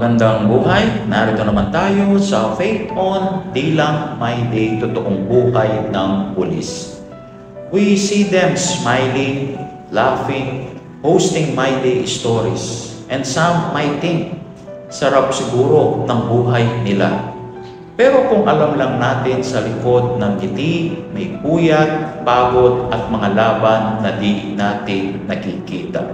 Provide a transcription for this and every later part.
Magandang buhay! Narito naman tayo sa Faith on Di Lang My Day, totoong buhay ng pulis. We see them smiling, laughing, posting My Day stories. And some might think, sarap siguro ng buhay nila. Pero kung alam lang natin sa likod ng ngiti, may puyat, pagod at mga laban na di natin nakikita.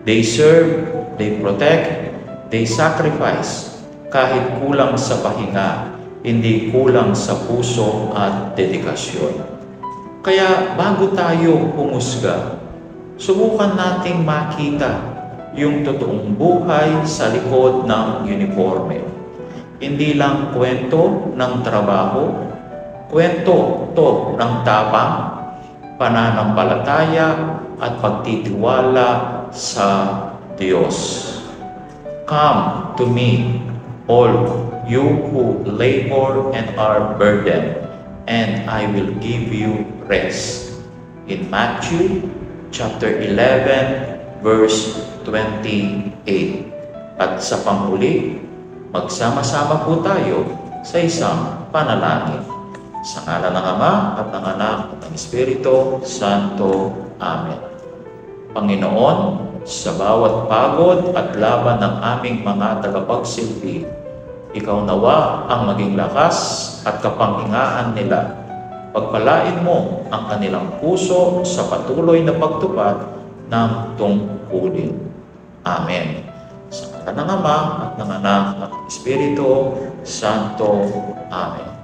They serve, they protect, they sacrifice, kahit kulang sa pahinga, hindi kulang sa puso at dedikasyon. Kaya bago tayo humusga, subukan nating makita yung totoong buhay sa likod ng uniforme. Hindi lang kwento ng trabaho, kwento to ng tapang, pananampalataya at pagtitiwala sa Diyos. Come to me, all you who labor and are burdened, and I will give you rest. In Matthew chapter 11, verse 28. At sa panghuli, magsama-sama po tayo sa isang panalangin. Sa ngalan ng Ama at ng Anak at ng Espiritu Santo. Amen. Panginoon, sa bawat pagod at laban ng aming mga tagapagsilbi, Ikaw nawa ang maging lakas at kapanghingaan nila. Pagpalain mo ang kanilang puso sa patuloy na pagtupad ng tungkulin. Amen. Sa ngalan ng Ama at ng Anak at ng Espiritu Santo. Amen.